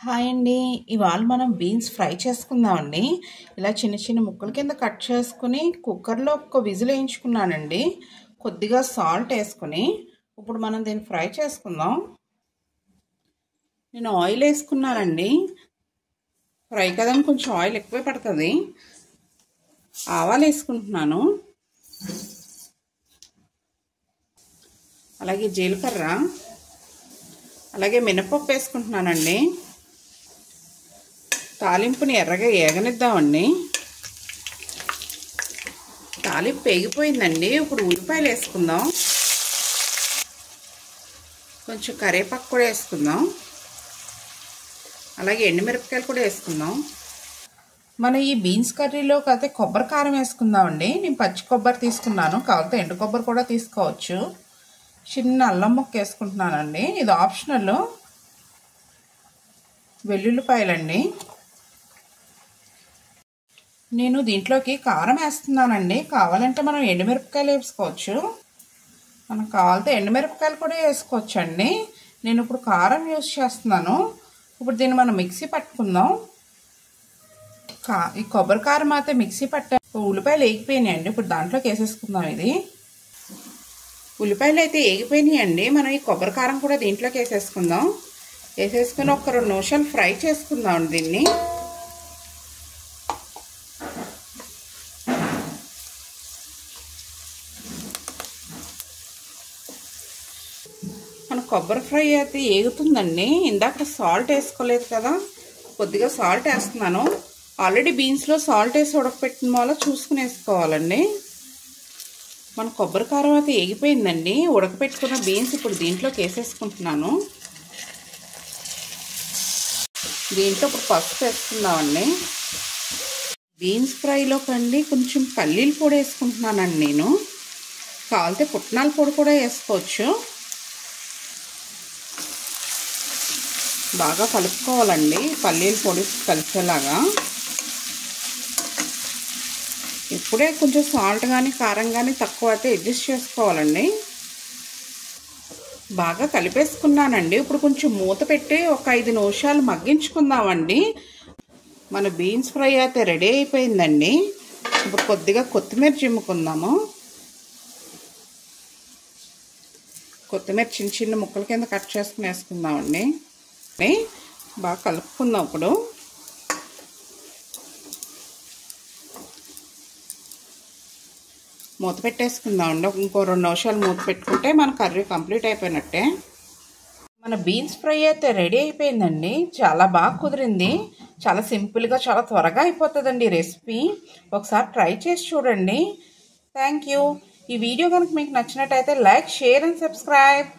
Hi అండి. ఇవాళ మనం బీన్స్ ఫ్రై చేసుకుందామండి. ఇలా చిన్న చిన్న ముక్కల కింద కట్ చేసుకుని కుక్కర్లో ఒక విజిల్ వేయించుకున్నానండి. కొద్దిగా సాల్ట్ వేసుకుని ఇప్పుడు మనం దీన్ని ఫ్రై చేసుకుందాం. నేను ఆయిల్ వేసుకున్నానండి. ఫ్రై కదని కొంచెం ఆయిల్ ఎక్కువే పడుతుంది. ఆవాలు వేసుకుంటున్నాను, అలాగే జీలకర్ర, అలాగే మినపప్పు వేసుకుంటున్నానండి. తాలింపుని ఎర్రగా ఏగనిద్దామండి. తాలింపు వేగిపోయిందండి. ఇప్పుడు ఉల్లిపాయలు వేసుకుందాం, కొంచెం కరివేపాకు కూడా వేసుకుందాం, అలాగే ఎండుమిరపకాయలు కూడా వేసుకుందాం. మనం ఈ బీన్స్ కర్రీలోకి అయితే కొబ్బరి కారం వేసుకుందామండి. నేను పచ్చి కొబ్బరి తీసుకున్నాను, కాకపోతే ఎండు కొబ్బరి కూడా తీసుకోవచ్చు. చిన్న అల్లం ముక్క వేసుకుంటున్నానండి, ఇది ఆప్షనల్. వెల్లుల్లిపాయలండి. నేను దీంట్లోకి కారం వేస్తున్నానండి. కావాలంటే మనం ఎండుమిరపకాయలు వేసుకోవచ్చు, మనకు కావాలంటే ఎండుమిరపకాయలు కూడా వేసుకోవచ్చు అండి. నేను ఇప్పుడు కారం యూజ్ చేస్తున్నాను. ఇప్పుడు దీన్ని మనం మిక్సీ పట్టుకుందాం. ఈ కొబ్బరి కారం అయితే మిక్సీ పట్టా. ఉల్లిపాయలు వేగిపోయినాయండి, ఇప్పుడు దాంట్లోకి వేసేసుకుందాం. ఇది ఉల్లిపాయలు అయితే వేగిపోయినాయండి. మనం ఈ కొబ్బరి కారం కూడా దీంట్లోకి వేసేసుకుందాం. వేసేసుకుని ఒక 2 నిమిషాలు ఫ్రై చేసుకుందాం దీన్ని. మన కొబ్బరి ఫ్రై అయితే ఏగుతుందండి. ఇందాక సాల్ట్ వేసుకోలేదు కదా, కొద్దిగా సాల్ట్ వేస్తున్నాను. ఆల్రెడీ బీన్స్లో సాల్ట్ వేసి ఉడకపెట్టిన వల్ల చూసుకుని వేసుకోవాలండి. మన కొబ్బరి కారం అయితే ఏగిపోయిందండి. ఉడకపెట్టుకున్న బీన్స్ ఇప్పుడు దీంట్లోకి వేసేసుకుంటున్నాను. దీంట్లో ఇప్పుడు పసుపు వేసుకుందామండి. బీన్స్ ఫ్రైలో కండి కొంచెం పల్లీల పొడి వేసుకుంటున్నానండి నేను. కావాలంటే పుట్నాల పొడి కూడా వేసుకోవచ్చు. బాగా కలుపుకోవాలండి పల్లీల పొడి కలిసేలాగా. ఇప్పుడే కొంచెం సాల్ట్ కానీ కారం కానీ తక్కువ అయితే అడ్జస్ట్ చేసుకోవాలండి. బాగా కలిపేసుకున్నానండి. ఇప్పుడు కొంచెం మూత పెట్టి ఒక 5 నిమిషాలు మగ్గించుకుందామండి. మన బీన్స్ ఫ్రై అయితే రెడీ అయిపోయిందండి. ఇప్పుడు కొద్దిగా కొత్తిమీర చిమ్ముకుందాము. కొత్తిమీర చిన్న చిన్న ముక్కల కింద కట్ చేసుకుని వేసుకుందామండి. బాగా కలుపుకుందాం. ఇప్పుడు మూత పెట్టేసుకుందామండి. ఇంకో 2 నిమిషాలు మూత పెట్టుకుంటే మన కర్రీ కంప్లీట్ అయిపోయినట్టే. మన బీన్స్ ఫ్రై అయితే రెడీ అయిపోయిందండి. చాలా బాగా కుదిరింది. చాలా సింపుల్గా, చాలా త్వరగా అయిపోతుందండి రెసిపీ. ఒకసారి ట్రై చేసి చూడండి. Thank you. ఈ వీడియో కనుక మీకు నచ్చినట్టయితే లైక్, షేర్ అండ్ సబ్స్క్రైబ్.